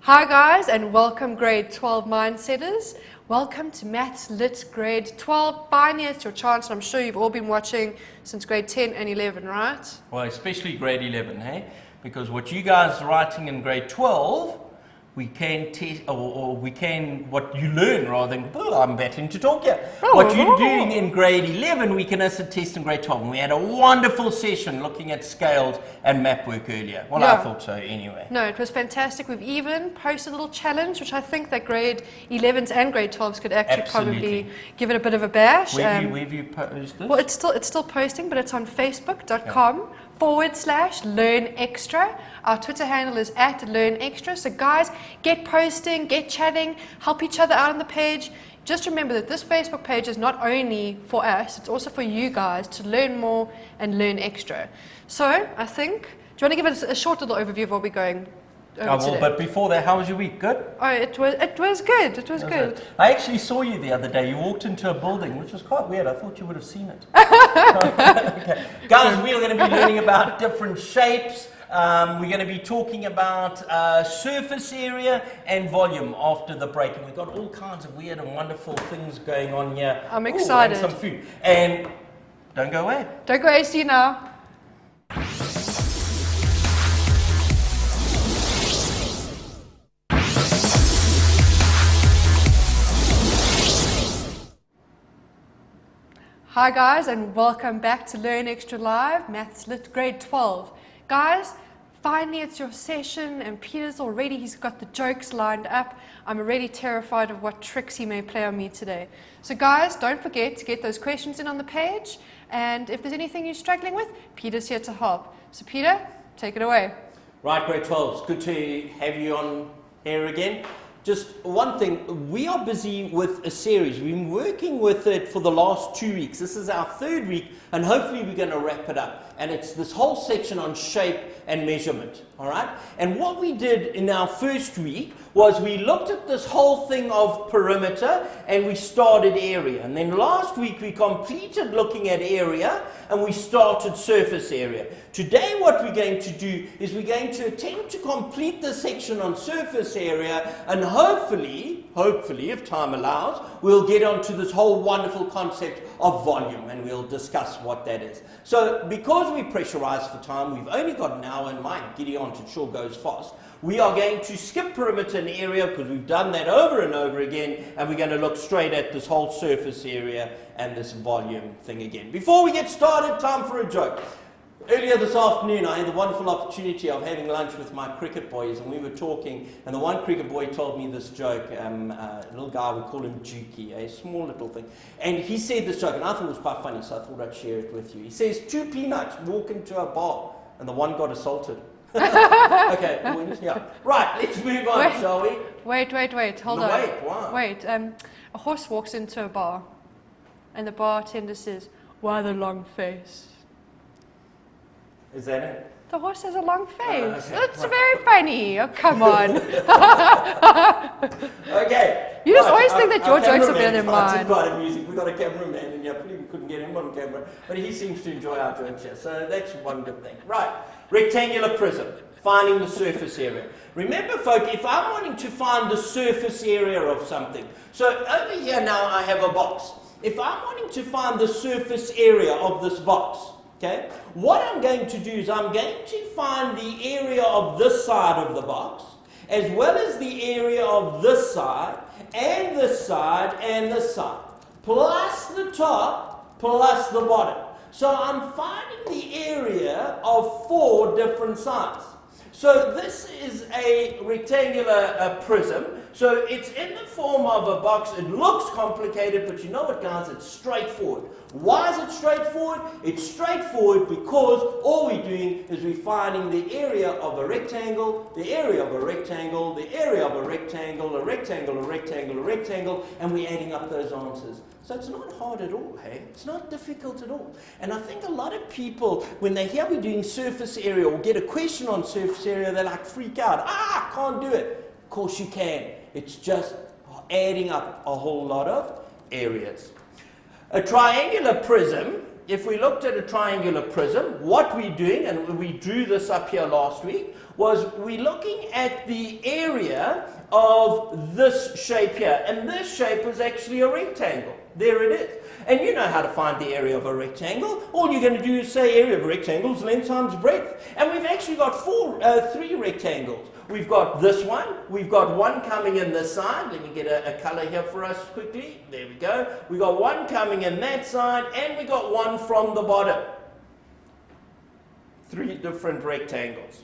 Hi guys, and welcome grade 12 Mindsetters. Welcome to Maths Lit grade 12. Finally, it's your chance, and I'm sure you've all been watching since grade 10 and 11, right? Well, especially grade 11, hey? Because what you guys are writing in grade 12, we can test, or we can, what you learn rather than, oh, I'm batting to talk here. What you're doing in grade 11, we can also test in grade 12. And we had a wonderful session looking at scales and map work earlier. Well, I thought so anyway. No, it was fantastic. We've even posted a little challenge, which I think that grade 11s and grade 12s could actually probably give it a bit of a bash. Where have you posted this? Well, it's still posting, but it's on facebook.com/learnextra. Our Twitter handle is @learnextra. So guys, get posting, get chatting, help each other out on the page. Just remember that this Facebook page is not only for us, it's also for you guys to learn more and learn extra. So I think, do you want to give us a short little overview of what we're going over today? But before that, how was your week? Good? Oh, it was good. It was good. I actually saw you the other day. You walked into a building, which was quite weird. I thought you would have seen it. Okay. Guys, we are going to be learning about different shapes. We're going to be talking about surface area and volume after the break. And we've got all kinds of weird and wonderful things going on here. I'm excited. And some food. And don't go away. Don't go AC now. Hi guys, and welcome back to Learn Extra Live, Maths Lit grade 12. Guys, finally it's your session, and Peter's already, he's got the jokes lined up. I'm already terrified of what tricks he may play on me today. So guys, don't forget to get those questions in on the page, and if there's anything you're struggling with, Peter's here to help. So Peter, take it away. Right, grade 12, it's good to have you on here again. Just one thing, we are busy with a series. We've been working with it for the last 2 weeks. This is our third week, and hopefully we're going to wrap it up. And it's this whole section on shape and measurement, all right? And what we did in our first week was we looked at this whole thing of perimeter, and we started area. And then last week we completed looking at area, and we started surface area. Today what we're going to do is we're going to attempt to complete the section on surface area, and hopefully, if time allows, we'll get onto this whole wonderful concept of volume, and we'll discuss what that is. So because we pressurized for time, we've only got an hour, and my giddy aunt, it sure goes fast. We are going to skip perimeter and area because we've done that over and over again, and we're going to look straight at this whole surface area and this volume thing again. Before we get started, time for a joke. Earlier this afternoon, I had the wonderful opportunity of having lunch with my cricket boys, and we were talking, and the one cricket boy told me this joke. A little guy, we call him Jukey, a small little thing. And he said this joke, and I thought it was quite funny, so I thought I'd share it with you. He says, 2 peanuts walk into a bar, and the one got assaulted. Okay, yeah. Right, let's move on, shall we? Wait, hold on. Wait, why? Wait, a horse walks into a bar, and the bartender says, "Why the long face?" Is that it? The horse has a long face. Okay, It's very funny. Oh, come on. Okay. You just always think that your jokes are better than mine. It's quite amusing. We've got a cameraman in here. We couldn't get him on camera, but he seems to enjoy our jokes here. So that's one good thing. Right. Rectangular prism. Finding the surface area. Remember, folk, if I'm wanting to find the surface area of something, so over here now I have a box. If I'm wanting to find the surface area of this box, okay, what I'm going to do is I'm going to find the area of this side of the box, as well as the area of this side, and this side, and this side, plus the top, plus the bottom. So I'm finding the area of 4 different sides. So this is a rectangular prism. So it's in the form of a box. It looks complicated, but you know what, guys? It's straightforward. Why is it straightforward? It's straightforward because all we're doing is we're finding the area of a rectangle, the area of a rectangle, the area of a rectangle, a rectangle, a rectangle, a rectangle, and we're adding up those answers. So it's not hard at all, hey? It's not difficult at all. And I think a lot of people, when they hear we're doing surface area or get a question on surface area, they like freak out. I can't do it. Of course you can. It's just adding up a whole lot of areas. A triangular prism if we looked at a triangular prism, what we're doing, and we drew this up here last week, was we're looking at the area of this shape here. And this shape was actually a rectangle. There it is. And you know how to find the area of a rectangle. All you're going to do is say area of a rectangle is length times breadth. And we've actually got three rectangles. We've got this one. We've got one coming in this side. Let me get a color here for us quickly. There we go. We've got one coming in that side. And we got one from the bottom. Three different rectangles.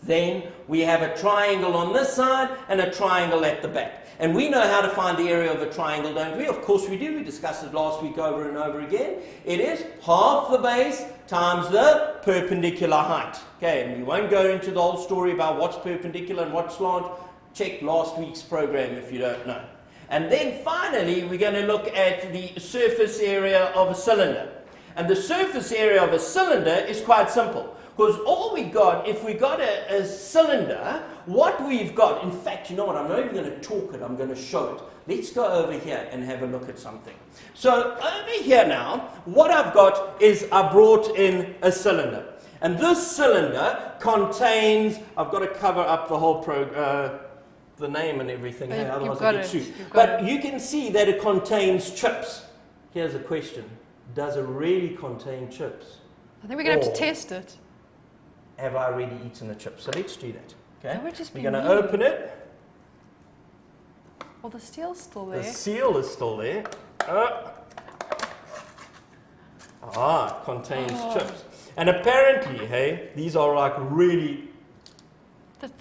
Then we have a triangle on this side and a triangle at the back. And we know how to find the area of a triangle, don't we? Of course we do. We discussed it last week over and over again. It is half the base times the perpendicular height. Okay, and we won't go into the whole story about what's perpendicular and what's slant. Check last week's program if you don't know. And then finally, we're going to look at the surface area of a cylinder. And the surface area of a cylinder is quite simple. Because all we got, if we got a cylinder, what we've got, in fact, you know what, I'm not even going to talk it, I'm going to show it. Let's go over here and have a look at something. So over here now, what I've got is I brought in a cylinder. And this cylinder contains, I've got to cover up the whole the name and everything, hey, otherwise I get sued. But you can see that it contains chips. Here's a question. Does it really contain chips? I think we're going to have to test it. Have I already eaten the chips? So let's do that. Okay, we're going to open it. Well, the seal's still there. The seal is still there. It contains chips. And apparently, hey, these are like really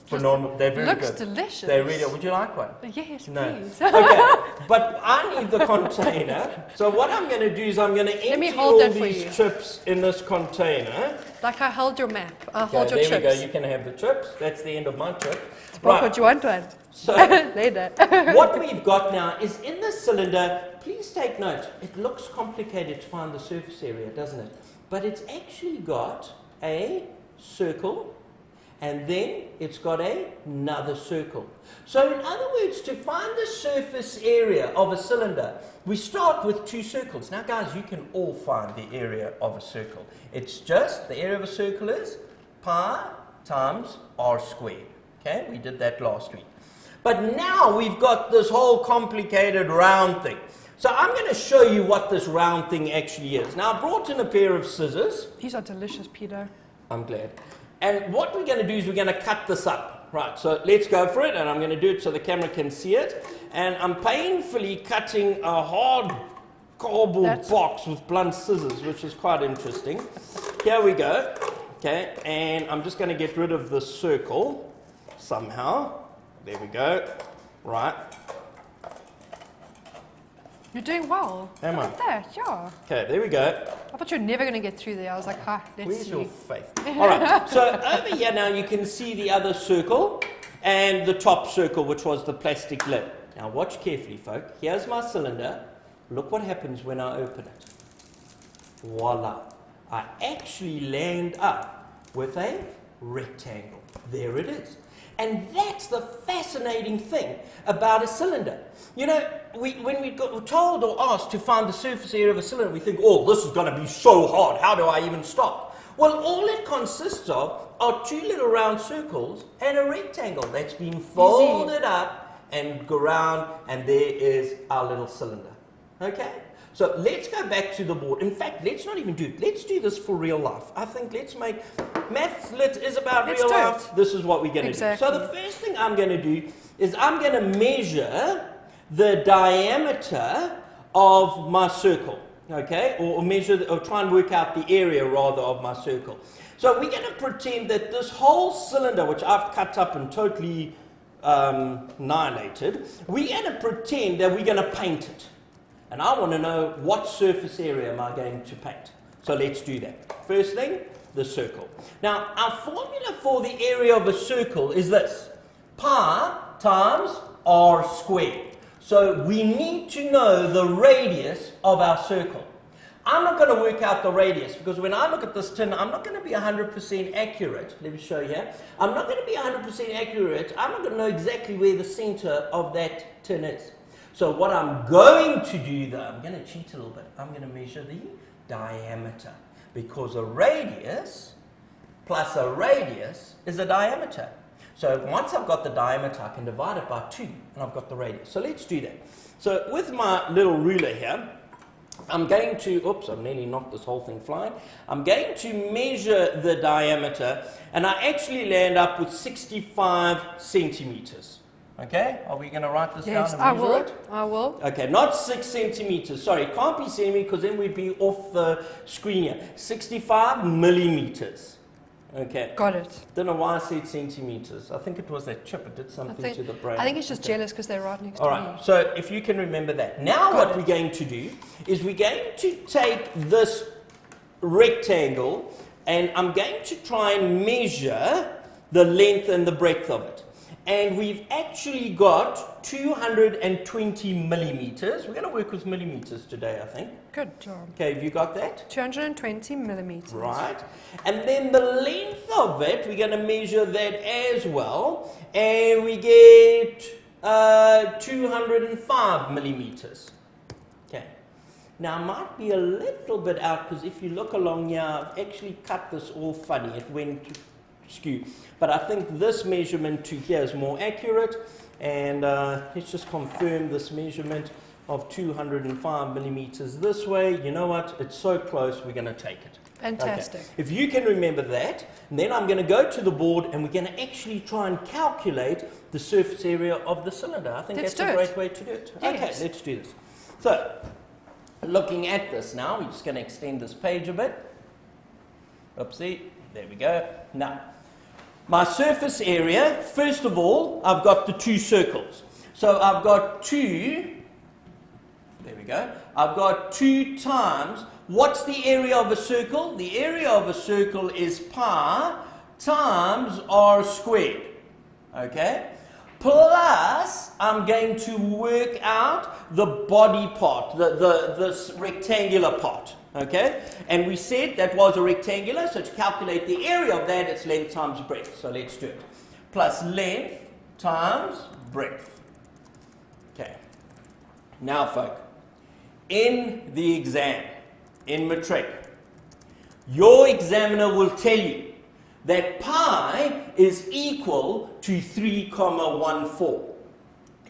phenomenal. They're very good. Looks delicious. They really are. Would you like one? Yes, no. please. Okay, but I need the container. So what I'm going to do is I'm going to empty all these chips in this container. Like I held your map. I'll hold your chips. There we go. You can have the chips. That's the end of my chip. Right. What do you want one? So later. What we've got now is in the cylinder. Please take note. It looks complicated to find the surface area, doesn't it? But it's actually got a circle. And then it's got another circle. So in other words, to find the surface area of a cylinder, we start with two circles. Now guys, you can all find the area of a circle. It's just, the area of a circle is pi times r squared. Okay, we did that last week. But now we've got this whole complicated round thing. So I'm going to show you what this round thing actually is. Now I brought in a pair of scissors. These are delicious, Peter. I'm glad. And what we're going to do is we're going to cut this up. Right, so let's go for it, and I'm going to do it so the camera can see it. And I'm painfully cutting a hard cardboard box with blunt scissors, which is quite interesting. Here we go. Okay, and I'm just going to get rid of the circle somehow. There we go. Right. You're doing well. Am I? Look at that, yeah. Okay, there we go. I thought you were never going to get through there. I was like, let's Where's see. your faith? All right, so over here now you can see the other circle and the top circle, which was the plastic lid. Now watch carefully, folk. Here's my cylinder. Look what happens when I open it. Voila. I actually land up with a rectangle. There it is. And that's the fascinating thing about a cylinder. You know, when we got told or asked to find the surface area of a cylinder, we think, oh, this is going to be so hard. How do I even start? Well, all it consists of are two little round circles and a rectangle that's been folded up and go around, and there is our little cylinder. Okay? So let's go back to the board. In fact, let's not even do it. Let's do this for real life. I think let's make Maths Lit is about real life. This is what we're going to do. So the first thing I'm going to do is I'm going to measure the diameter of my circle. Okay? Or measure, or try and work out the area rather of my circle. So we're going to pretend that this whole cylinder, which I've cut up and totally annihilated, we're going to pretend that we're going to paint it. And I want to know what surface area am I going to paint. So let's do that. First thing, the circle. Now, our formula for the area of a circle is this. Pi times r squared. So we need to know the radius of our circle. I'm not going to work out the radius because when I look at this tin, I'm not going to be 100% accurate. Let me show you here. I'm not going to be 100% accurate. I'm not going to know exactly where the center of that tin is. So what I'm going to do though, I'm going to cheat a little bit. I'm going to measure the diameter, because a radius plus a radius is a diameter. So once I've got the diameter, I can divide it by 2, and I've got the radius. So let's do that. So with my little ruler here, I'm going to, oops, I've nearly knocked this whole thing flying. I'm going to measure the diameter, and I actually land up with 65 centimeters. Okay, are we going to write this down and measure it? I will. Okay, not 6 centimeters. Sorry, it can't be centimeters because then we'd be off the screen here. 65 millimeters. Okay. Got it. Don't know why I said centimeters. I think it was that chip. It did something to the brain. I think it's just jealous because they're right next to me. All right, so if you can remember that. Now what we're going to do is we're going to take this rectangle and I'm going to try and measure the length and the breadth of it. And we've actually got 220 millimeters. We're going to work with millimeters today, I think. Good job. Okay, have you got that? 220 millimeters. Right. And then the length of it, we're going to measure that as well. And we get 205 millimeters. Okay. Now, I might be a little bit out because if you look along here, I've actually cut this all funny. It went skew. But I think this measurement to here is more accurate. And let's just confirm this measurement of 205 millimeters this way. You know what? It's so close, we're going to take it. Fantastic. Okay. If you can remember that, then I'm going to go to the board and we're going to actually try and calculate the surface area of the cylinder. I think that's a great way to do it. Yes. Okay, let's do this. So, looking at this now, we're just going to extend this page a bit. Oopsie, there we go. Now, my surface area, first of all, I've got the 2 circles. So I've got 2, there we go, I've got 2 times, what's the area of a circle? The area of a circle is pi times r squared, okay? Plus, I'm going to work out the body part, this rectangular part. Okay, and we said that was a rectangular, so to calculate the area of that, it's length times breadth. So let's do it. Plus length times breadth. Okay. Now, folk, in the exam, in matric, your examiner will tell you that pi is equal to 3,14.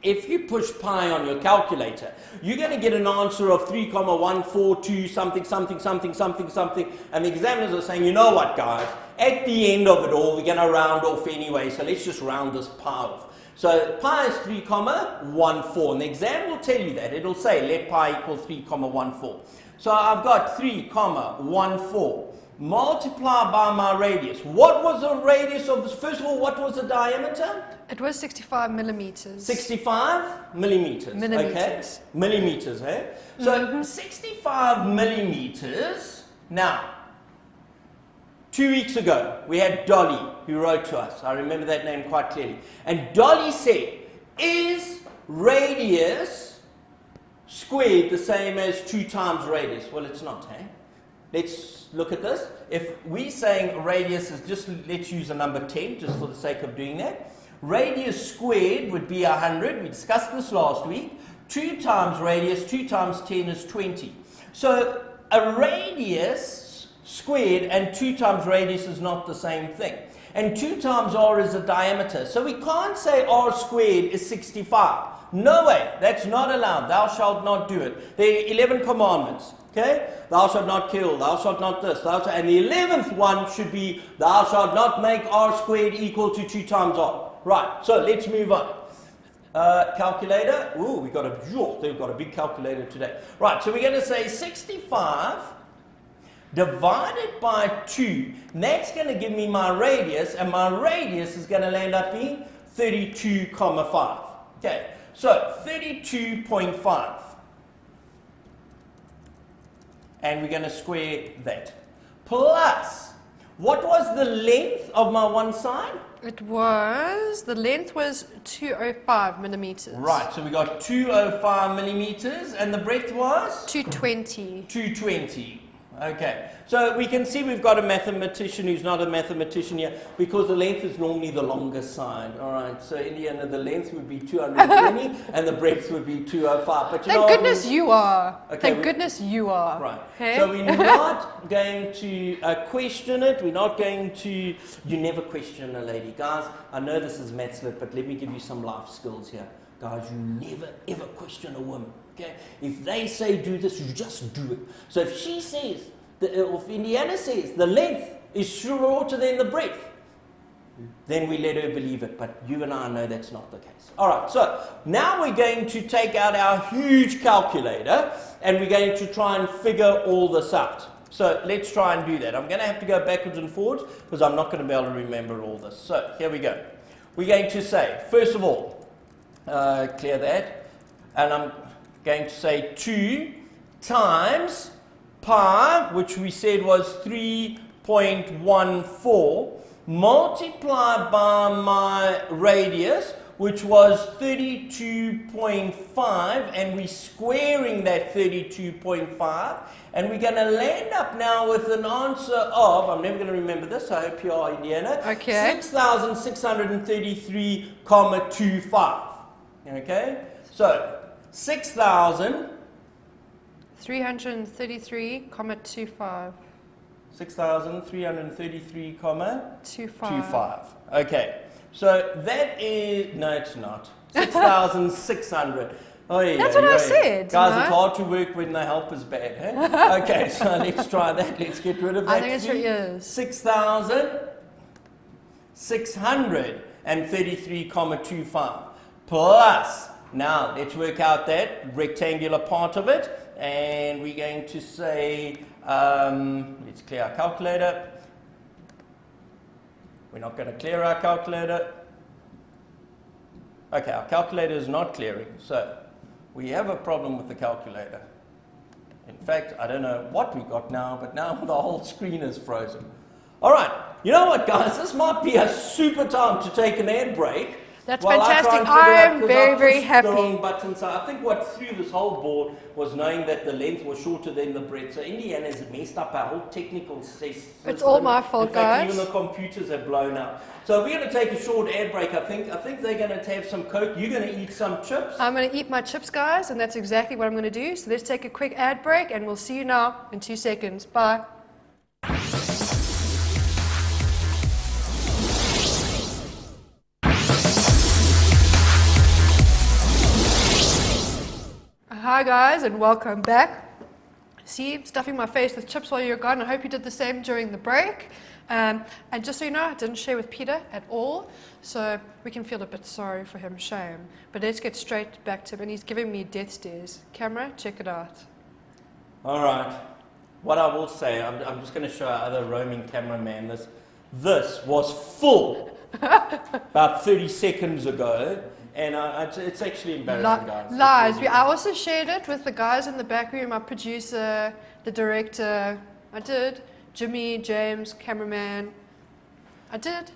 If you push pi on your calculator, you're going to get an answer of 3,142 something, something, something, something, something. And the examiners are saying, you know what, guys, at the end of it all, we're going to round off anyway, so let's just round this pi off. So pi is 3,14, and the exam will tell you that. It'll say, let pi equal 3,14. So I've got 3,14. Multiply by my radius. What was the radius of this? First of all, what was the diameter? It was 65 millimeters. 65 millimeters. Millimeters. Okay? Millimeters, eh? So 65 millimeters. Now, 2 weeks ago, we had Dolly who wrote to us. I remember that name quite clearly. And Dolly said, is radius squared the same as 2 times radius? Well, it's not, eh? Let's look at this. If we're saying radius is just, let's use the number 10, just for the sake of doing that. Radius squared would be 100. We discussed this last week. 2 times radius, 2 times 10 is 20. So a radius squared and 2 times radius is not the same thing. And 2 times r is a diameter. So we can't say r squared is 65. No way. That's not allowed. Thou shalt not do it. There are 11 commandments. Okay? Thou shalt not kill, thou shalt not this, and the 11th one should be, thou shalt not make r squared equal to 2 times r. Right, so let's move on. Calculator, ooh, we've got a big calculator today. Right, so we're going to say 65 divided by 2, and that's going to give me my radius, and my radius is going to land up being 32,5. Okay, so 32.5. And we're going to square that. Plus, what was the length of my one side? The length was 205 millimeters. Right, so we got 205 millimeters, and the breadth was? 220. 220. Okay, so we can see we've got a mathematician who's not a mathematician here because the length is normally the longer side. All right, so Indiana, the length would be 220 and the breadth would be 205. But you Thank goodness you are. Okay, Thank goodness you are. Right. Okay? So we're not going to question it. We're not going to. You never question a lady, guys. I know this is maths lit, but let me give you some life skills here, guys. You never ever question a woman. Okay? If they say do this, you just do it. So if she says, or if Indiana says the length is shorter than the breadth, then we let her believe it. But you and I know that's not the case. All right, so now we're going to take out our huge calculator and we're going to try and figure all this out. So let's try and do that. I'm going to have to go backwards and forwards because I'm not going to be able to remember all this. So here we go. We're going to say, first of all, clear that, and I'm going to say 2 times pi, which we said was 3.14, multiplied by my radius, which was 32.5, and we're squaring that 32.5, and we're going to land up now with an answer of, I'm never going to remember this, I hope you are, Indiana, okay. 6,633,25. Okay, so 6,333,25. 6,333,25. Okay, so that is, no it's not, 6,600. Oh, yeah, that's what I said. Guys, it's hard to work when the help is bad. Hey? Okay, so let's try that. Let's get rid of that. I think it's your ears. 6,633,25 plus, now let's work out that rectangular part of it. And we're going to say, let's clear our calculator. We're not going to clear our calculator. Okay, our calculator is not clearing. So we have a problem with the calculator. In fact, I don't know what we got now, but now the whole screen is frozen. All right, you know what, guys? This might be a super time to take an ad break. That's fantastic. I am very, very happy. The wrong button. So I think what threw this whole board was knowing that the length was shorter than the breadth. So Indiana's messed up our whole technical system. It's all my fault, in fact, guys. Even the computers have blown out. So we're going to take a short ad break, I think. I think they're going to have some Coke. You're going to eat some chips. I'm going to eat my chips, guys, and that's exactly what I'm going to do. So let's take a quick ad break, and we'll see you now in 2 seconds. Bye. Hi guys, and welcome back. See, stuffing my face with chips while you're gone. I hope you did the same during the break. And just so you know, I didn't share with Peter at all, so we can feel a bit sorry for him, shame. But let's get straight back to him, and he's giving me death stares. Camera, check it out. All right. What I will say, I'm just going to show our other roaming cameraman this. This was full about 30 seconds ago. And it's actually embarrassing, guys. Lies. I also shared it with the guys in the back room, our producer, the director. I did. Jimmy, James, cameraman. I did.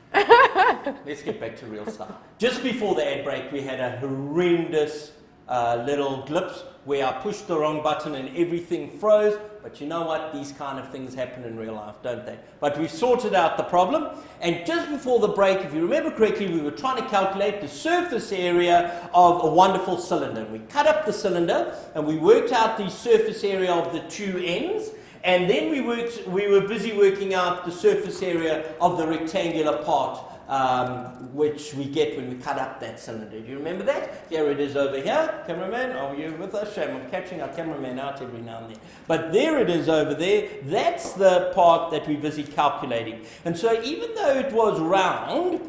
Let's get back to real stuff. Just before the ad break, we had a horrendous little glimpse where I pushed the wrong button and everything froze. But you know what? These kind of things happen in real life, don't they? But we've sorted out the problem. And just before the break, if you remember correctly, we were trying to calculate the surface area of a wonderful cylinder. We cut up the cylinder and we worked out the surface area of the two ends. And then we were busy working out the surface area of the rectangular part, which we get when we cut up that cylinder. Do you remember that? Here it is over here. Cameraman, are you with us? Shame, I'm catching our cameraman out every now and then. But there it is over there. That's the part that we're busy calculating. And so even though it was round,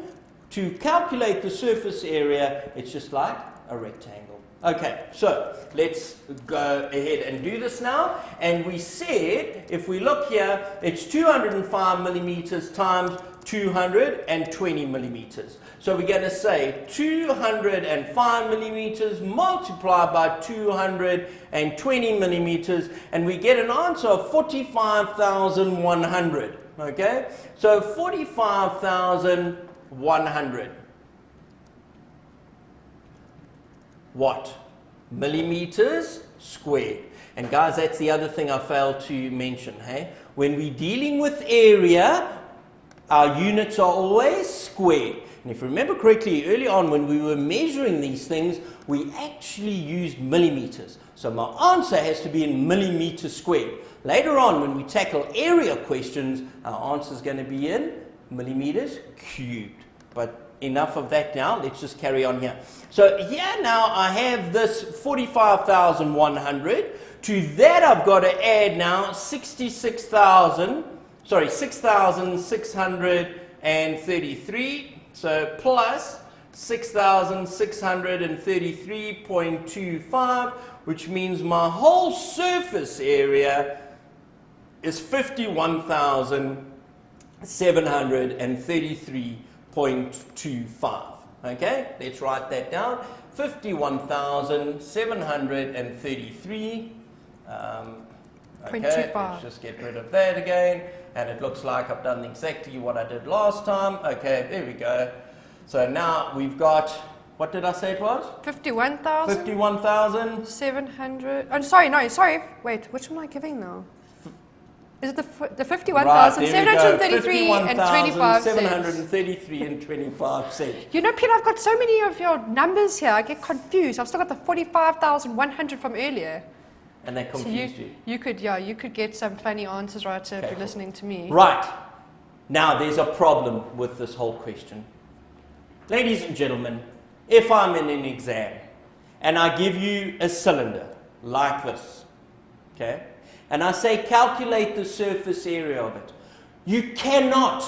to calculate the surface area, it's just like a rectangle. Okay, so let's go ahead and do this now. And we said, if we look here, it's 205 millimeters times 220 millimeters. So we're going to say 205 millimeters multiplied by 220 millimeters, and we get an answer of 45,100. Okay, so 45,100. What? Millimeters squared. And guys, that's the other thing I failed to mention. Hey? When we're dealing with area, our units are always squared. And if you remember correctly, early on when we were measuring these things, we actually used millimeters. So my answer has to be in millimeters squared. Later on, when we tackle area questions, our answer is going to be in millimeters cubed. But enough of that now. Let's just carry on here. So here now I have this 45,100. To that I've got to add now 6,633. So plus 6,633.25, which means my whole surface area is 51,733.25. Okay, let's write that down. 51,733. Okay, let's just get rid of that again. And it looks like I've done exactly what I did last time. Okay, there we go. So now we've got, what did I say it was? 51,000. 51,000. 700. Oh, sorry, no, sorry. Wait, which one am I giving now? Is it the 51,733 and 25 cents? 733 and 25 cents. You know, Peter, I've got so many of your numbers here. I get confused. I've still got the 45,100 from earlier. And that confused so you could get some funny answers right here if you're listening to me. Right. Now, there's a problem with this whole question. Ladies and gentlemen, if I'm in an exam and I give you a cylinder like this, okay, and I say calculate the surface area of it, you cannot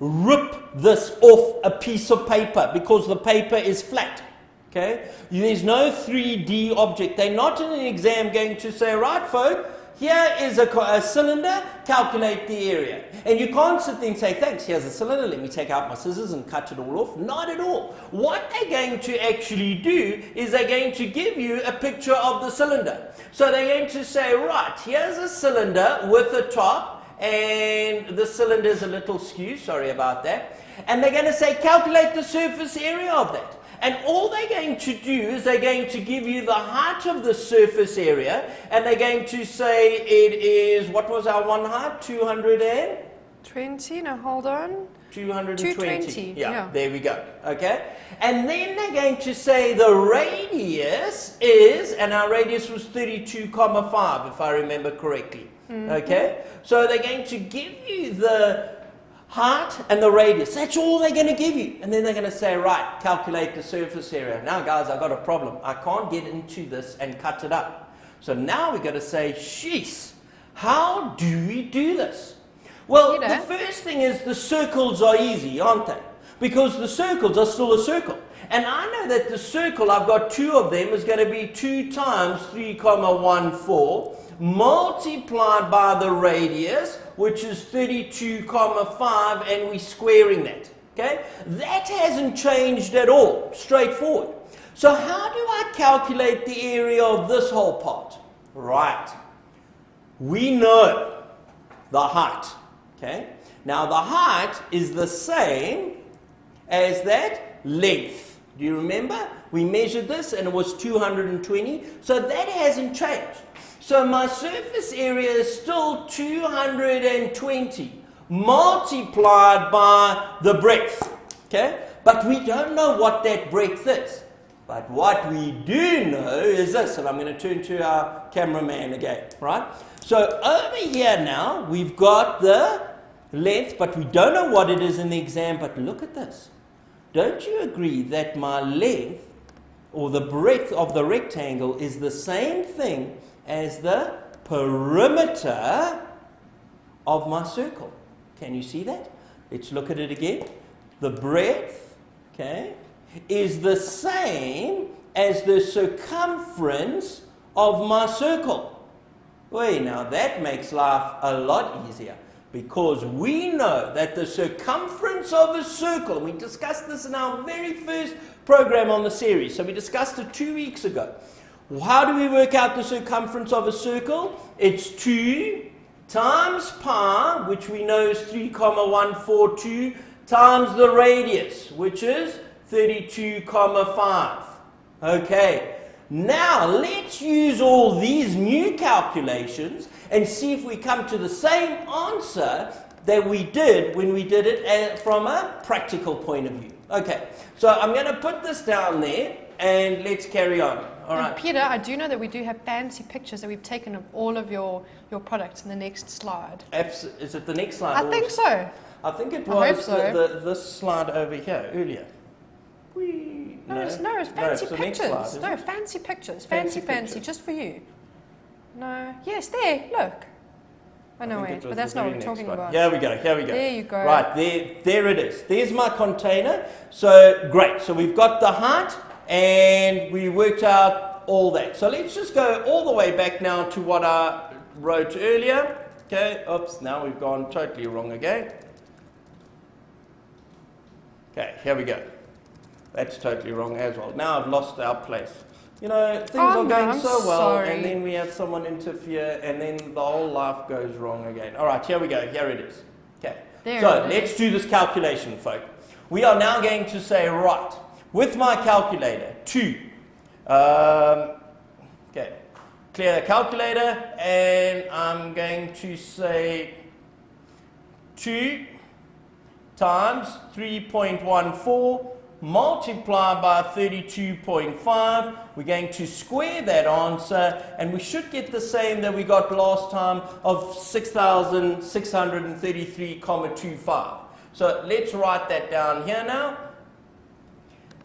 rip this off a piece of paper because the paper is flat. Okay? There's no 3D object. They're not in an exam going to say, right, folk, here is a cylinder, calculate the area. And you can't sit there and say, thanks, here's a cylinder, let me take out my scissors and cut it all off. Not at all. What they're going to actually do is they're going to give you a picture of the cylinder. So they're going to say, right, here's a cylinder with a top, and the cylinder is a little skew, sorry about that. And they're going to say, calculate the surface area of that. And all they're going to do is they're going to give you the height of the surface area, and they're going to say it is, what was our one height? 220? No, hold on. 220. Yeah, there we go. Okay? And then they're going to say the radius is, and our radius was 32,5, if I remember correctly. Mm-hmm. Okay? So they're going to give you the height and the radius. That's all they're going to give you. And then they're going to say, right, calculate the surface area. Now, guys, I've got a problem. I can't get into this and cut it up. So now we've got to say, sheesh, how do we do this? Well, the first thing is the circles are easy, aren't they? Because the circles are still a circle. And I know that the circle, I've got two of them, is going to be 2 times 3,14 multiplied by the radius, which is 32,5, and we're squaring that. Okay? That hasn't changed at all. Straightforward. So how do I calculate the area of this whole part? Right. We know the height. Okay? Now the height is the same as that length. Do you remember? We measured this and it was 220. So that hasn't changed. So my surface area is still 220 multiplied by the breadth. Okay? But we don't know what that breadth is. But what we do know is this, and I'm going to turn to our cameraman again, right? So over here now, we've got the length, but we don't know what it is in the exam, but look at this. Don't you agree that my length, or the breadth of the rectangle, is the same thing as the perimeter of my circle? Can you see that? Let's look at it again. The breadth, okay, is the same as the circumference of my circle. Wait, now that makes life a lot easier, because we know that the circumference of a circle, and we discussed this in our very first program on the series, so we discussed it 2 weeks ago. How do we work out the circumference of a circle? It's 2 times pi, which we know is 3,142, times the radius, which is 32,5. Okay, Now, let's use all these new calculations and see if we come to the same answer that we did when we did it from a practical point of view. Okay, so I'm going to put this down there and let's carry on. All right. Peter, I do know that we do have fancy pictures that we've taken of all of your products in the next slide. Is it the next slide? I think so. I think it I hope was so. this slide over here earlier. No, it's fancy it's the next pictures. slide, No, fancy pictures. Fancy Fancy, pictures. just for you. No, yes, there, look. Oh, no, I think wait, it but was that's the not what very we're talking next one. about. Here we go, here we go. There you go. Right, there it is. There's my container. So, great. So, we've got the height and we worked out all that. So, let's just go all the way back now to what I wrote earlier. Okay, oops, now we've gone totally wrong again. Okay, here we go. That's totally wrong as well. Now I've lost our place. You know, things are going so well, and then we have someone interfere, and then the whole life goes wrong again. All right, here we go. Here it is. Okay. So let's do this calculation, folk. We are now going to say, right, with my calculator, 2. Okay. Clear the calculator, and I'm going to say 2 times 3.14 multiplied by 32.5. We're going to square that answer, and we should get the same that we got last time of 6,633,25. So let's write that down here now.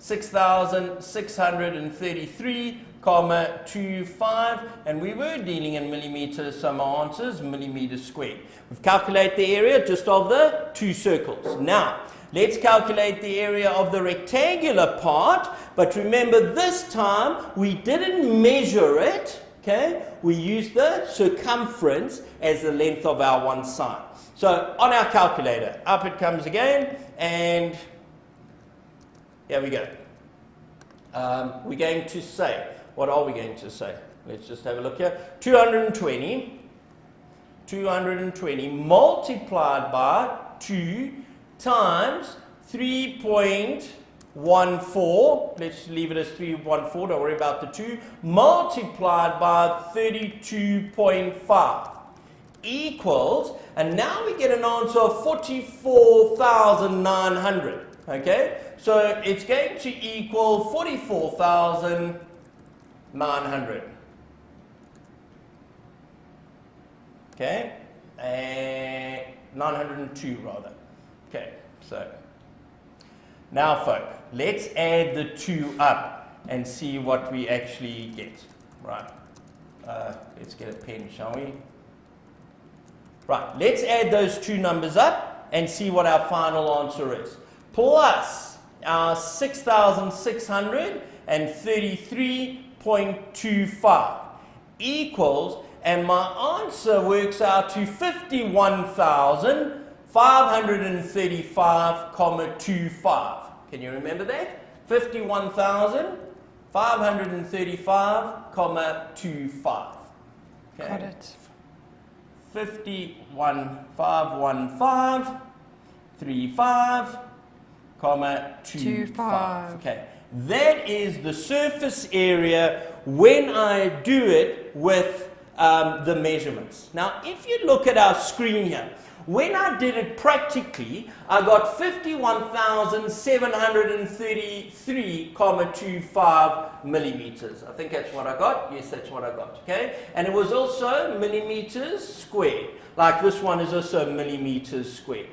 6,633,25, and we were dealing in millimeters, so my answer is millimeters squared. We've calculated the area just of the 2 circles. Now, let's calculate the area of the rectangular part, but remember this time we didn't measure it, okay? We used the circumference as the length of our one side. So on our calculator, up it comes again, and here we go. We're going to say, what are we going to say? Let's just have a look here. 220 multiplied by 2 times 3.14, let's leave it as 3.14, don't worry about the 2, multiplied by 32.5 equals, and now we get an answer of 44,900, okay? So it's going to equal 44,900, okay? And 902 rather. Okay, so now folk, let's add the 2 up and see what we actually get. Right, let's get a pen, shall we? Right, let's add those 2 numbers up and see what our final answer is. Plus our 6,633.25 equals, and my answer works out to 51,535.25. Can you remember that? 51,535.25. Okay. Got it. 51,535.25. Okay. That is the surface area when I do it with the measurements. Now, if you look at our screen here, when I did it practically, I got 51,733.25 millimeters. I think that's what I got. Yes, that's what I got. Okay, and it was also millimeters squared. Like this one is also millimeters squared.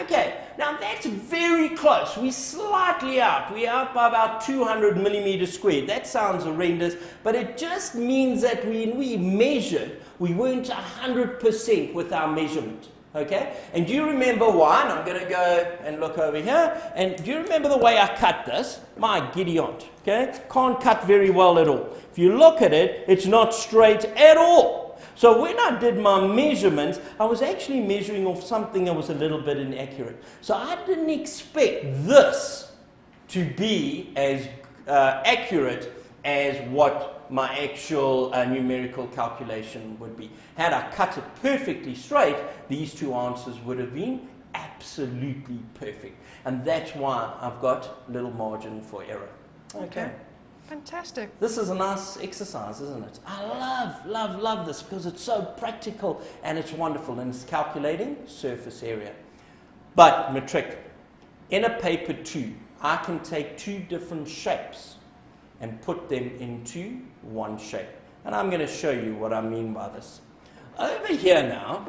Okay, now that's very close. We're slightly out. We're out by about 200 millimeters squared. That sounds horrendous, but it just means that when we measured, we weren't 100% with our measurement. Okay, and do you remember why? And I'm going to go and look over here. And do you remember the way I cut this? My giddy aunt. Okay, can't cut very well at all. If you look at it, it's not straight at all. So when I did my measurements, I was actually measuring off something that was a little bit inaccurate. So I didn't expect this to be as accurate as what my actual numerical calculation would be. Had I cut it perfectly straight, these 2 answers would have been absolutely perfect. And that's why I've got little margin for error. Okay. Fantastic. This is a nice exercise, isn't it? I love this because it's so practical and it's wonderful, and it's calculating surface area. But my trick, in a paper 2, I can take 2 different shapes and put them into one shape. And I'm going to show you what I mean by this. Over here now,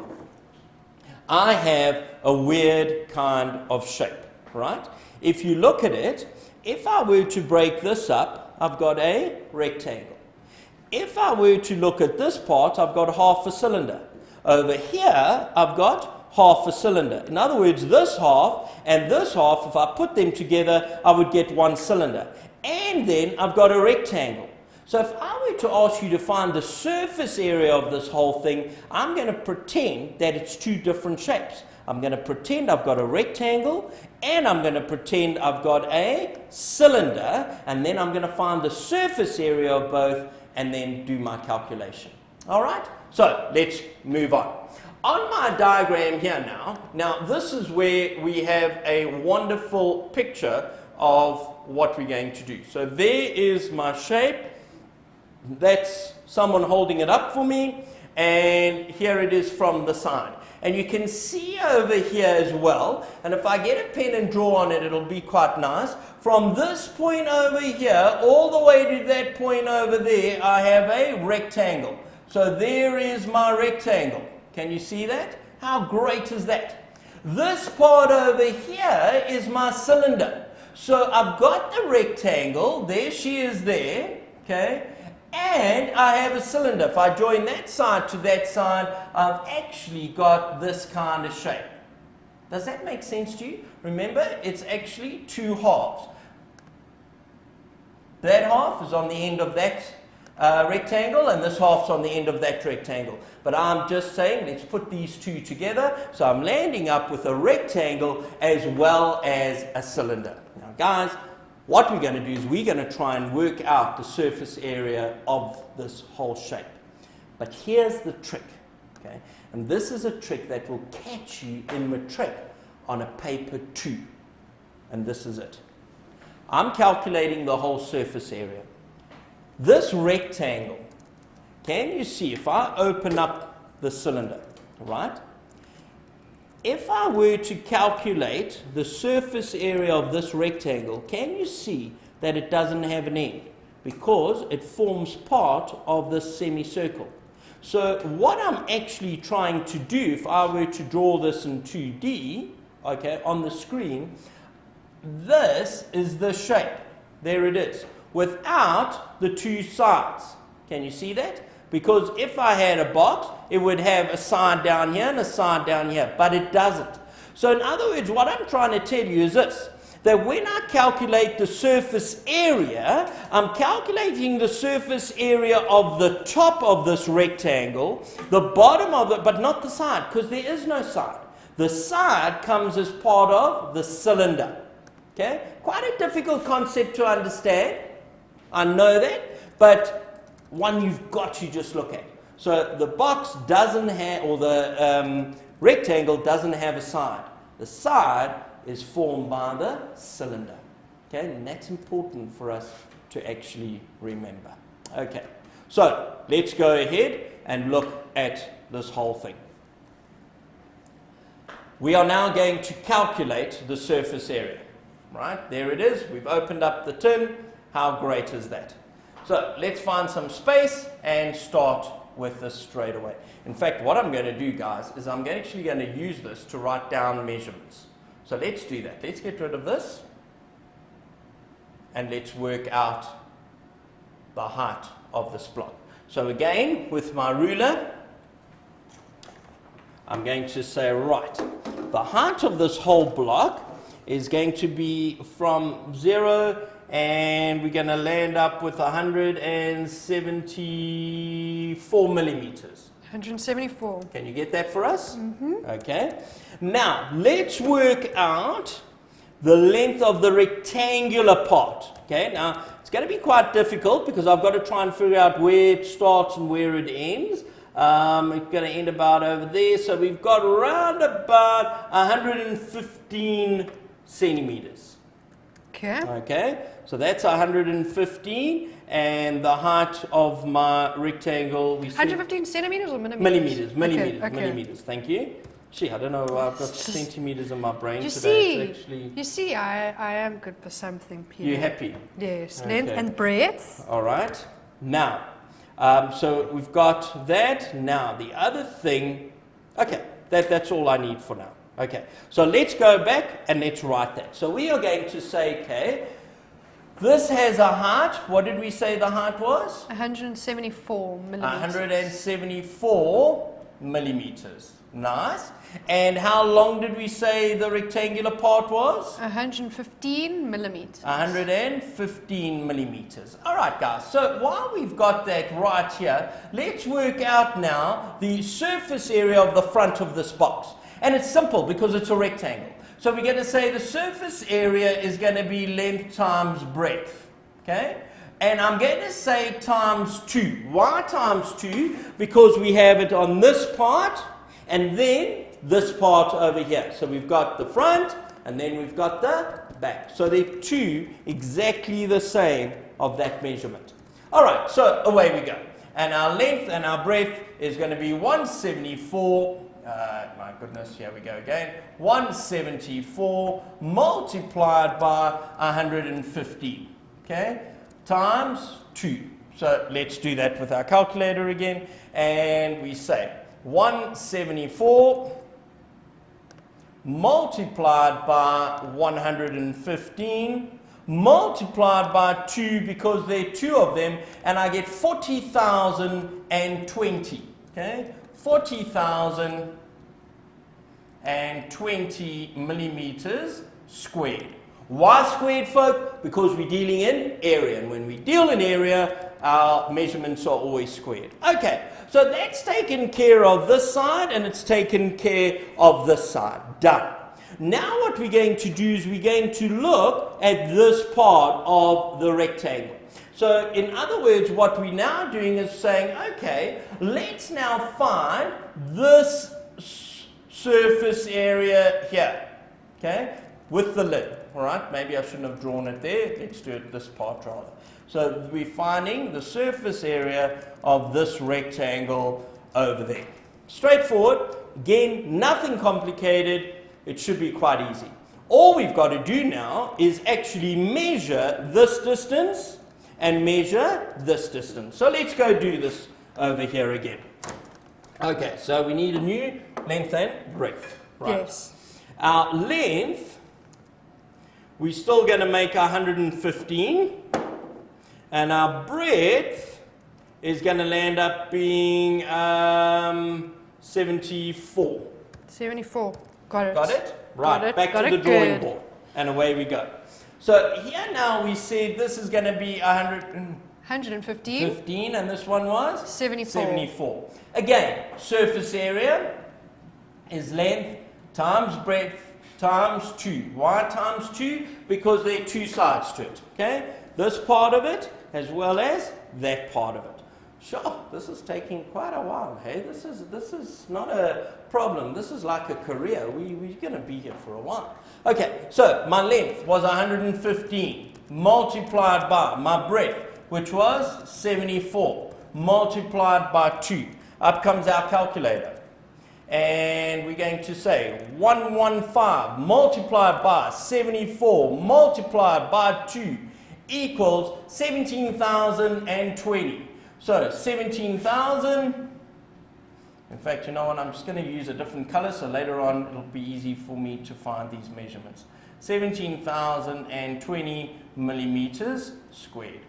I have a weird kind of shape, right? If you look at it, if I were to break this up, I've got a rectangle. If I were to look at this part, I've got half a cylinder. Over here, I've got half a cylinder. In other words, this half and this half, if I put them together, I would get one cylinder. And then I've got a rectangle. So if I were to ask you to find the surface area of this whole thing, I'm going to pretend that it's 2 different shapes. I'm going to pretend I've got a rectangle, and I'm going to pretend I've got a cylinder, and then I'm going to find the surface area of both and then do my calculation. All right? So let's move on. On my diagram here now this is where we have a wonderful picture of what we're going to do. So there is my shape. That's someone holding it up for me, and here it is from the side. And you can see over here as well, and if I get a pen and draw on it, it'll be quite nice. From this point over here, all the way to that point over there, I have a rectangle. So there is my rectangle. Can you see that? How great is that? This part over here is my cylinder. So I've got the rectangle, there she is there, okay? And I have a cylinder. If I join that side to that side, I've actually got this kind of shape. Does that make sense to you? Remember, it's actually 2 halves. That half is on the end of that rectangle, and this half's on the end of that rectangle. But I'm just saying, let's put these 2 together. So I'm landing up with a rectangle as well as a cylinder. Now, guys, what we're going to do is we're going to try and work out the surface area of this whole shape. But here's the trick, okay? And this is a trick that will catch you in matric on a paper 2. And this is it. I'm calculating the whole surface area. This rectangle, can you see, if I open up the cylinder, right? If I were to calculate the surface area of this rectangle, can you see that it doesn't have an end? Because it forms part of this semicircle. So what I'm actually trying to do, if I were to draw this in 2D, okay, on the screen, this is the shape. There it is, without the 2 sides. Can you see that? Because if I had a box, it would have a side down here and a side down here, but it doesn't. So in other words, what I'm trying to tell you is this, that when I calculate the surface area, I'm calculating the surface area of the top of this rectangle, the bottom of it, but not the side, because there is no side. The side comes as part of the cylinder. Okay? Quite a difficult concept to understand. I know that, but one you've got to just look at. So the box doesn't have, or the rectangle doesn't have a side. The side is formed by the cylinder. Okay, and that's important for us to actually remember. Okay, so let's go ahead and look at this whole thing. We are now going to calculate the surface area. Right, there it is. We've opened up the tin. How great is that? So let's find some space and start with this straight away. In fact, what I'm going to do, guys, is I'm actually going to use this to write down measurements. So let's do that. Let's get rid of this and let's work out the height of this block. So again, with my ruler, I'm going to say, right, the height of this whole block is going to be from 0, and we're going to land up with 174 millimeters. 174. Can you get that for us? Mm-hmm. Okay. Now, let's work out the length of the rectangular part. Okay. Now, it's going to be quite difficult because I've got to try and figure out where it starts and where it ends. It's going to end about over there. So we've got around about 115 centimeters. Okay. Okay, so that's 115, and the height of my rectangle, we see 115 centimeters or millimeters? Millimeters, thank you. Gee, I don't know why I've got centimeters in my brain You today. see, you see, I am good for something, Peter. You happy? Yes, Okay. length and breadth. All right. Now, so we've got that. Now, the other thing, okay, that's all I need for now. Okay, so let's go back and let's write that. So we are going to say, okay, this has a height. What did we say the height was? 174 millimeters. 174 millimeters. Nice. And how long did we say the rectangular part was? 115 millimeters. 115 millimeters. All right, guys. So while we've got that right here, let's work out now the surface area of the front of this box. And it's simple because it's a rectangle. So we're going to say the surface area is going to be length times breadth. Okay? And I'm going to say times 2. Why times 2? Because we have it on this part and then this part over here. So we've got the front and then we've got the back. So they're 2 exactly the same of that measurement. All right, so away we go. And our length and our breadth is going to be 174. My goodness, here we go again. 174 multiplied by 115. Okay? Times 2. So let's do that with our calculator again. And we say 174 multiplied by 115 multiplied by 2 because there are 2 of them, and I get 40,020. Okay? 40,020 millimeters squared. Why squared, folk? Because we're dealing in area, and when we deal in area, our measurements are always squared. Okay, so that's taken care of this side, and it's taken care of this side. Done. Now what we're going to do is we're going to look at this part of the rectangle. So in other words, what we're now doing is saying, okay, let's now find this surface area here, okay, with the lid. All right, maybe I shouldn't have drawn it there. Let's do it this part rather. So we're finding the surface area of this rectangle over there. Straightforward. Again, nothing complicated. It should be quite easy. All we've got to do now is actually measure this distance and measure this distance. So let's go do this over here again. Okay, so we need a new length and breadth. Right. Yes. Our length, we're still going to make 115. And our breadth is going to land up being 74. 74. Got it. Got it? Right, Got it. back Got to it. the drawing Good. board. And away we go. So here now we said this is going to be 115. 15, and this one was? 74. 74. Again, surface area is length times breadth times 2. Why times 2? Because there are 2 sides to it. Okay? This part of it as well as that part of it. Sure, this is taking quite a while. Hey, this is not a problem. This is like a career. We're going to be here for a while. Okay, so my length was 115 multiplied by my breadth, which was 74, multiplied by 2. Up comes our calculator. And we're going to say 115 multiplied by 74 multiplied by 2 equals 17,020. So 17,000, in fact, you know what, I'm just going to use a different color so later on it'll be easy for me to find these measurements. 17,020 millimeters squared.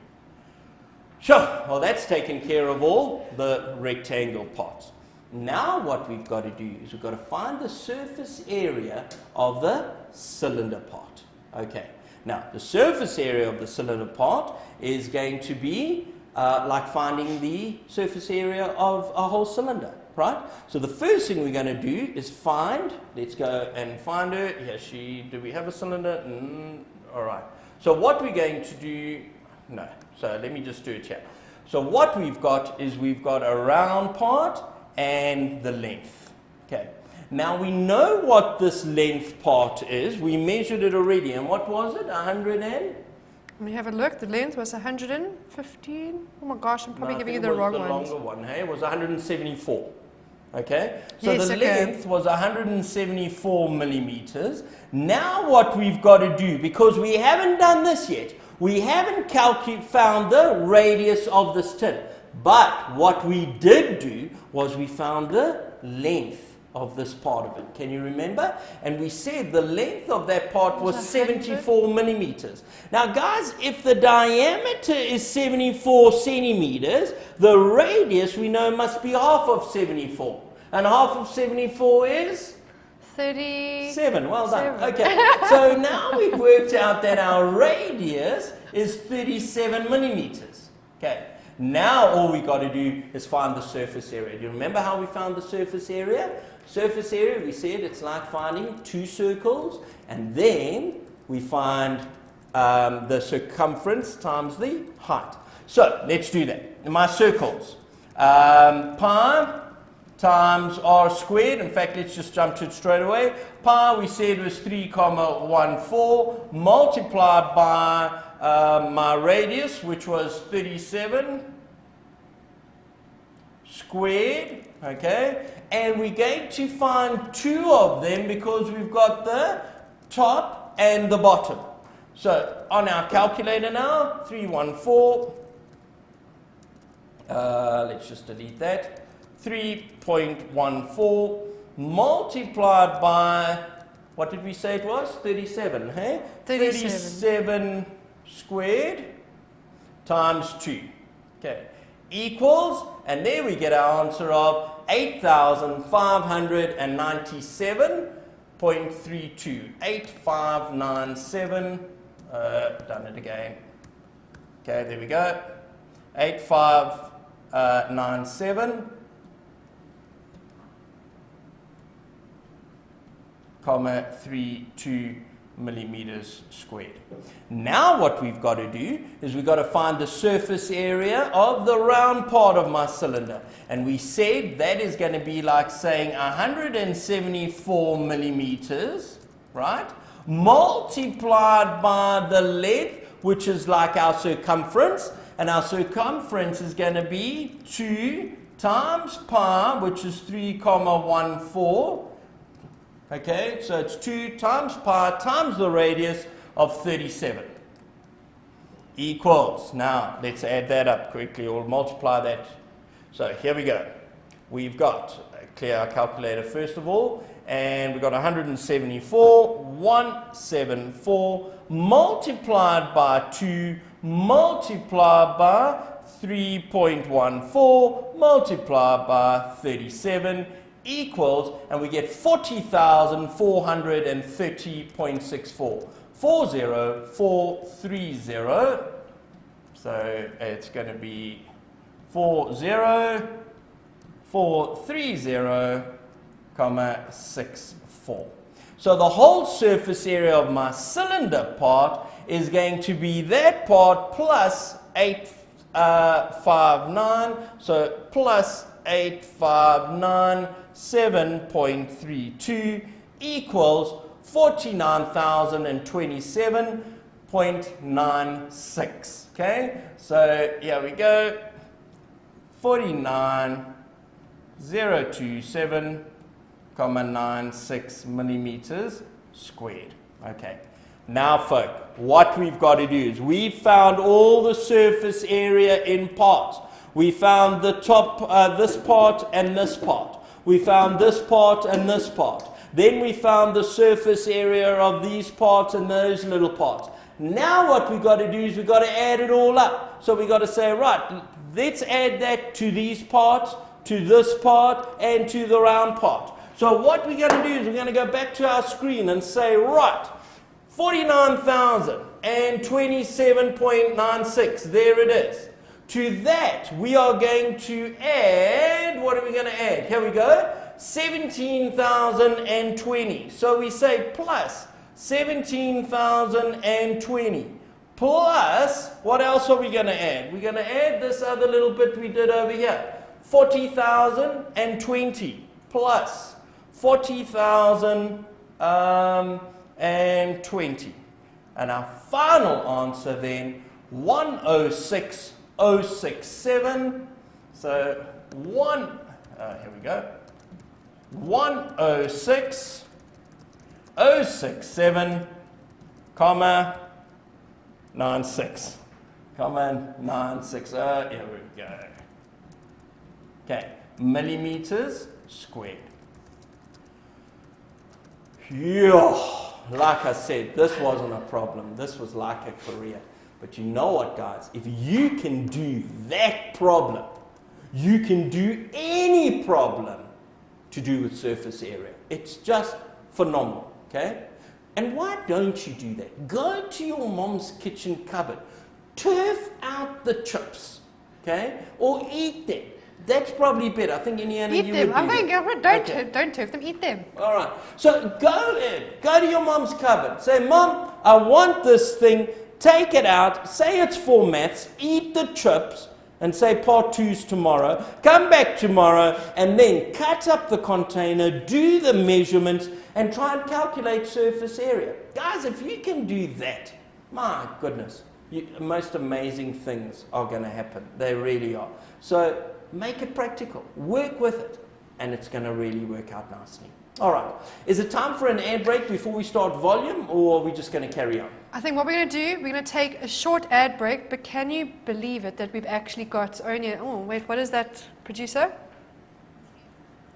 Sure, well that's taken care of all the rectangle parts. Now what we've got to do is we've got to find the surface area of the cylinder part. Okay, now the surface area of the cylinder part is going to be like finding the surface area of a whole cylinder, right? So the first thing we're going to do is find, let's go and find her. Here do we have a cylinder? All right. So what we're going to do, no, so let me just do it here. So what we've got is we've got a round part and the length. Okay. Now we know what this length part is. We measured it already. And what was it? 100 and? Let me have a look. The length was 115. Oh my gosh, I'm probably No, I giving you think the wrong the ones. longer one, hey? It was 174. Okay? So Yes, the okay. length was 174 millimeters. Now what we've got to do, because we haven't done this yet, we haven't found the radius of this tin. But what we did do was we found the length of this part of it. Can you remember? And we said the length of that part was 74 millimeters. Now guys, if the diameter is 74 centimeters, the radius we know must be half of 74. And half of 74 is? 37. Well done. Okay. So now we've worked out that our radius is 37 millimeters. Okay. Now all we got to do is find the surface area. Do you remember how we found the surface area? Surface area, we said it's like finding two circles, and then we find the circumference times the height. So let's do that. My circles, pi times r squared. In fact, let's just jump to it straight away. Pi we said was 3,14 multiplied by my radius, which was 37 squared, okay, and we're going to find two of them because we've got the top and the bottom. So on our calculator now, 314, let's just delete that, 3.14 multiplied by, what did we say it was? 37, hey? 37 squared times 2, okay, equals, and there we get our answer of 8,597.32. 8597, done it again. Okay, there we go. 8597, comma 32 millimeters squared. Now what we've got to do is we've got to find the surface area of the round part of my cylinder. And we said that is going to be like saying 174 millimeters, right? Multiplied by the length, which is like our circumference. And our circumference is going to be 2 times pi, which is 3,14. Okay, so it's 2 times pi times the radius of 37 equals, now let's add that up quickly or multiply that. So here we go. We've got, clear our calculator first of all, and we've got 174 multiplied by 2 multiplied by 3.14 multiplied by 37 equals, and we get 40,430.64. 40430. So it's going to be 40430.64. So the whole surface area of my cylinder part is going to be that part plus 859. So plus 859 7.32 equals 49,027.96. Okay, so here we go, 49,027.96 millimeters squared. Okay, now folk, what we've got to do is we've found all the surface area in parts. We found the top, this part and this part. We found this part and this part. Then we found the surface area of these parts and those little parts. Now what we've got to do is we've got to add it all up. So we've got to say, right, let's add that to these parts, to this part, and to the round part. So what we're going to do is we're going to go back to our screen and say, right, 49,027.96, there it is. To that, we are going to add, what are we going to add? Here we go, 17,020. So we say plus 17,020 plus, what else are we going to add? We're going to add this other little bit we did over here, 40,020 plus 40,020. And our final answer then, 106,067. So here we go. 106,067, comma 96. Comma 96. Here we go. Okay, millimeters squared. Yeah, like I said, this wasn't a problem. This was like a career. But you know what, guys? If you can do that problem, you can do any problem to do with surface area. It's just phenomenal, okay? And why don't you do that? Go to your mom's kitchen cupboard, turf out the chips, okay? Or eat them. That's probably better. I think Indiana, eat you them. would do that. Don't turf them, eat them. All right. So go to your mom's cupboard. Say, Mom, I want this thing. Take it out. Say it's for maths. Eat the chips. And say part 2's tomorrow. Come back tomorrow and then cut up the container, do the measurements, and try and calculate surface area. Guys, if you can do that, my goodness, most amazing things are going to happen. They really are. So make it practical. Work with it. And it's going to really work out nicely. All right. Is it time for an ad break before we start volume, or are we just going to carry on? I think what we're going to do, we're going to take a short ad break, but can you believe it that we've actually got only, oh wait, what is that, producer?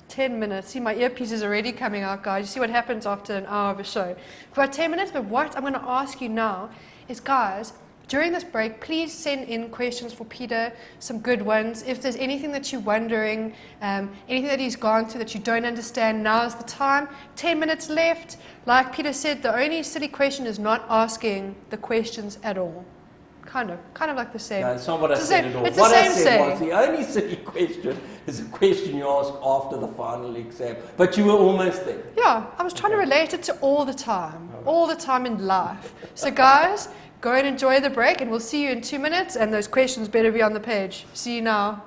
10 minutes. See, my earpiece is already coming out, guys. You see what happens after an hour of a show. We've got 10 minutes, but what I'm going to ask you now is, guys, during this break, please send in questions for Peter, some good ones. If there's anything that you're wondering, anything that he's gone through that you don't understand, now's the time. 10 minutes left. Like Peter said, the only silly question is not asking the questions at all. Kind of like the same. No, it's not what I said at all. It's What the I same said saying. was the only silly question is a question you ask after the final exam. But you were almost there. Yeah, I was trying to relate it to all the time in life. So guys, go and enjoy the break, and we'll see you in 2 minutes, and those questions better be on the page. See you now.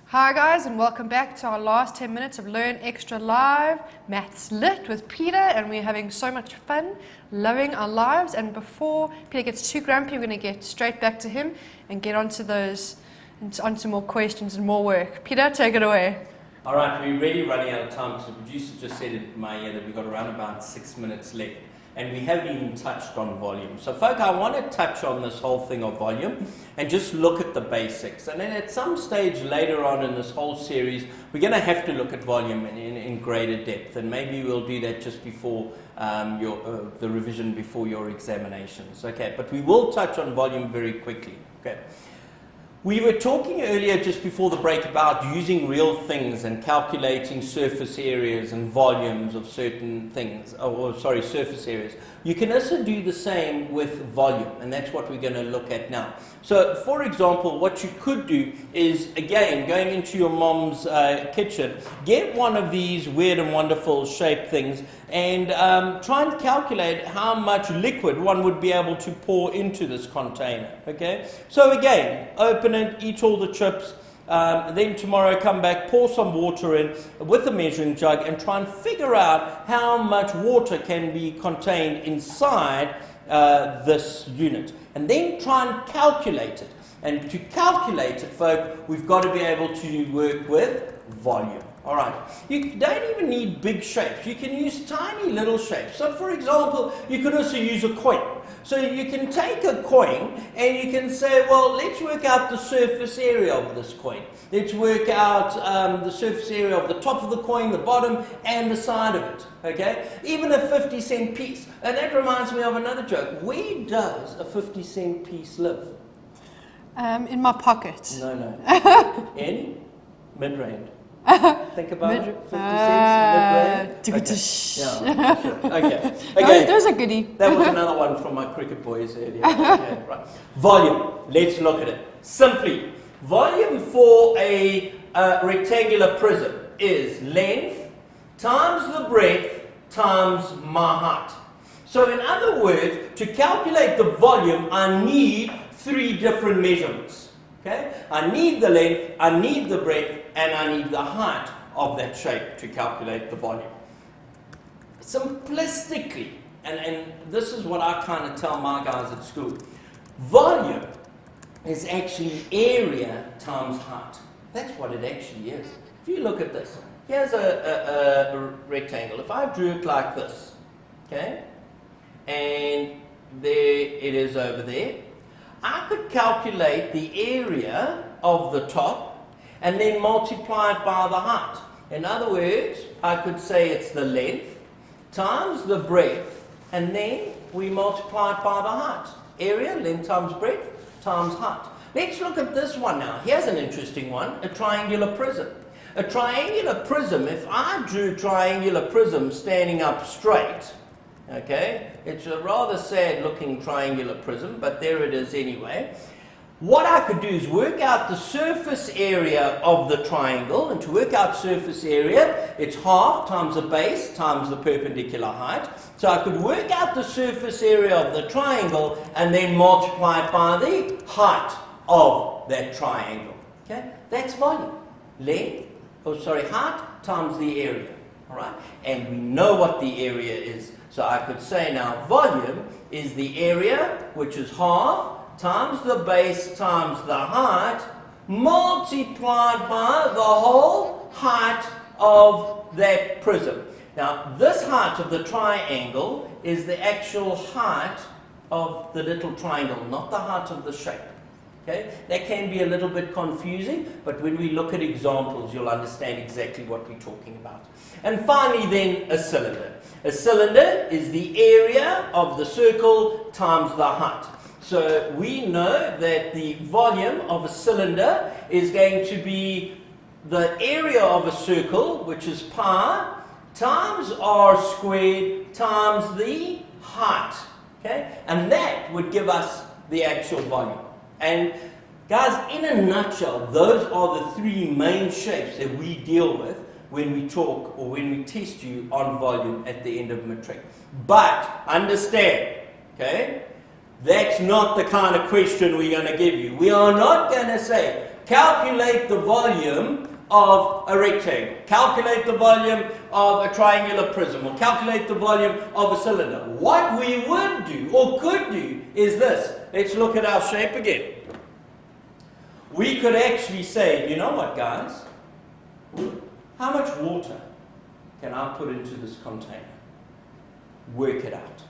Hi guys, and welcome back to our last 10 minutes of Learn Extra Live, Maths Lit with Peter, and we're having so much fun, loving our lives. And before Peter gets too grumpy, we're going to get straight back to him and get onto more questions and more work. Peter, take it away. All right, we're really running out of time because the producer just said in my ear that we've got around about 6 minutes left. And we haven't even touched on volume. So folk, I want to touch on this whole thing of volume and just look at the basics. And then at some stage later on in this whole series, we're going to have to look at volume in greater depth. And maybe we'll do that just before the revision before your examinations. Okay, but we will touch on volume very quickly. Okay. We were talking earlier just before the break about using real things and calculating surface areas and volumes of certain things, surface areas. You can also do the same with volume, and that's what we're going to look at now. So, for example, what you could do is, again, going into your mom's kitchen, get one of these weird and wonderful shaped things and try and calculate how much liquid one would be able to pour into this container, okay? So again, open it, eat all the chips, then tomorrow come back, pour some water in with a measuring jug and try and figure out how much water can be contained inside this unit. And then try and calculate it. And to calculate it, folk, we've got to be able to work with volume. All right. You don't even need big shapes. You can use tiny little shapes. So, for example, you could also use a coin. So you can take a coin and you can say, well, let's work out the surface area of this coin. Let's work out the surface area of the top of the coin, the bottom, and the side of it. Okay? Even a 50-cent piece. And that reminds me of another joke. Where does a 50-cent piece live? In my pocket. No. In mid-range. Think about it. 50 cents, mid-range. Okay. Those are goodie. That was another one from my cricket boys earlier. Okay, right. Volume. Let's look at it. Simply, volume for a rectangular prism is length times the breadth times my height. So in other words, to calculate the volume, I need 3 different measurements. Okay? I need the length, I need the breadth, and I need the height of that shape to calculate the volume. Simplistically, and this is what I kind of tell my guys at school, volume is actually area times height. That's what it actually is. If you look at this, here's a rectangle. If I drew it like this, okay, and there it is over there, I could calculate the area of the top and then multiply it by the height. In other words, I could say it's the length times the breadth, and then we multiply it by the height. Area, length times breadth, times height. Let's look at this one now. Here's an interesting one, a triangular prism. A triangular prism, if I drew a triangular prism standing up straight, okay, it's a rather sad looking triangular prism, but there it is anyway. What I could do is work out the surface area of the triangle, and to work out surface area, it's half times the base times the perpendicular height. So I could work out the surface area of the triangle and then multiply it by the height of that triangle. Okay, that's volume. Length, height times the area. All right, and we know what the area is. So I could say now volume is the area, which is half times the base times the height, multiplied by the whole height of that prism. Now, this height of the triangle is the actual height of the little triangle, not the height of the shape. Okay? That can be a little bit confusing, but when we look at examples, you'll understand exactly what we're talking about. And finally then, a cylinder. A cylinder is the area of the circle times the height. So we know that the volume of a cylinder is going to be the area of a circle, which is pi, times r squared times the height. Okay? And that would give us the actual volume. And guys, in a nutshell, those are the three main shapes that we deal with when we talk or when we test you on volume at the end of matric. But understand, okay, that's not the kind of question we're going to give you. We are not going to say, calculate the volume of a rectangle, calculate the volume of a triangular prism, or calculate the volume of a cylinder. What we would do, or could do, is this. Let's look at our shape again. We could actually say, you know what, guys? How much water can I put into this container? Work it out.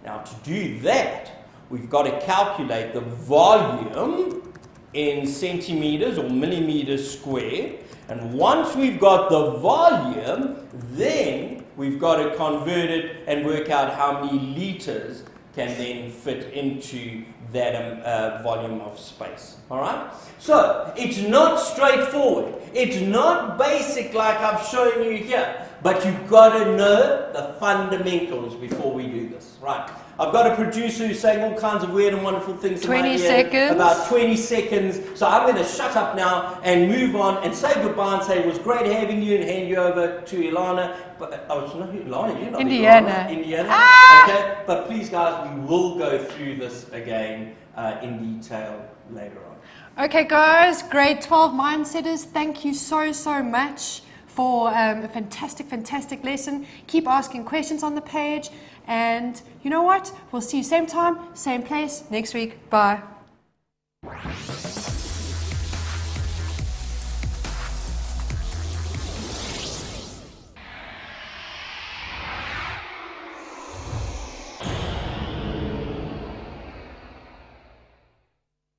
Now, to do that, we've got to calculate the volume in centimeters or millimeters squared. And once we've got the volume, then we've got to convert it and work out how many liters can then fit into that volume of space. All right? So, it's not straightforward. It's not basic like I've shown you here. But you've got to know the fundamentals before we do this. Right? I've got a producer who's saying all kinds of weird and wonderful things. 20 seconds. About 20 seconds. So I'm going to shut up now and move on and say goodbye and say it was great having you and hand you over to Ilana. But, oh, it's not Ilana, you're not Indiana. Indiana. Ah! Okay? But please, guys, we will go through this again in detail later on. Okay, guys, grade 12 mindsetters, thank you so much for a fantastic lesson. Keep asking questions on the page. And you know what? We'll see you same time, same place next week. Bye.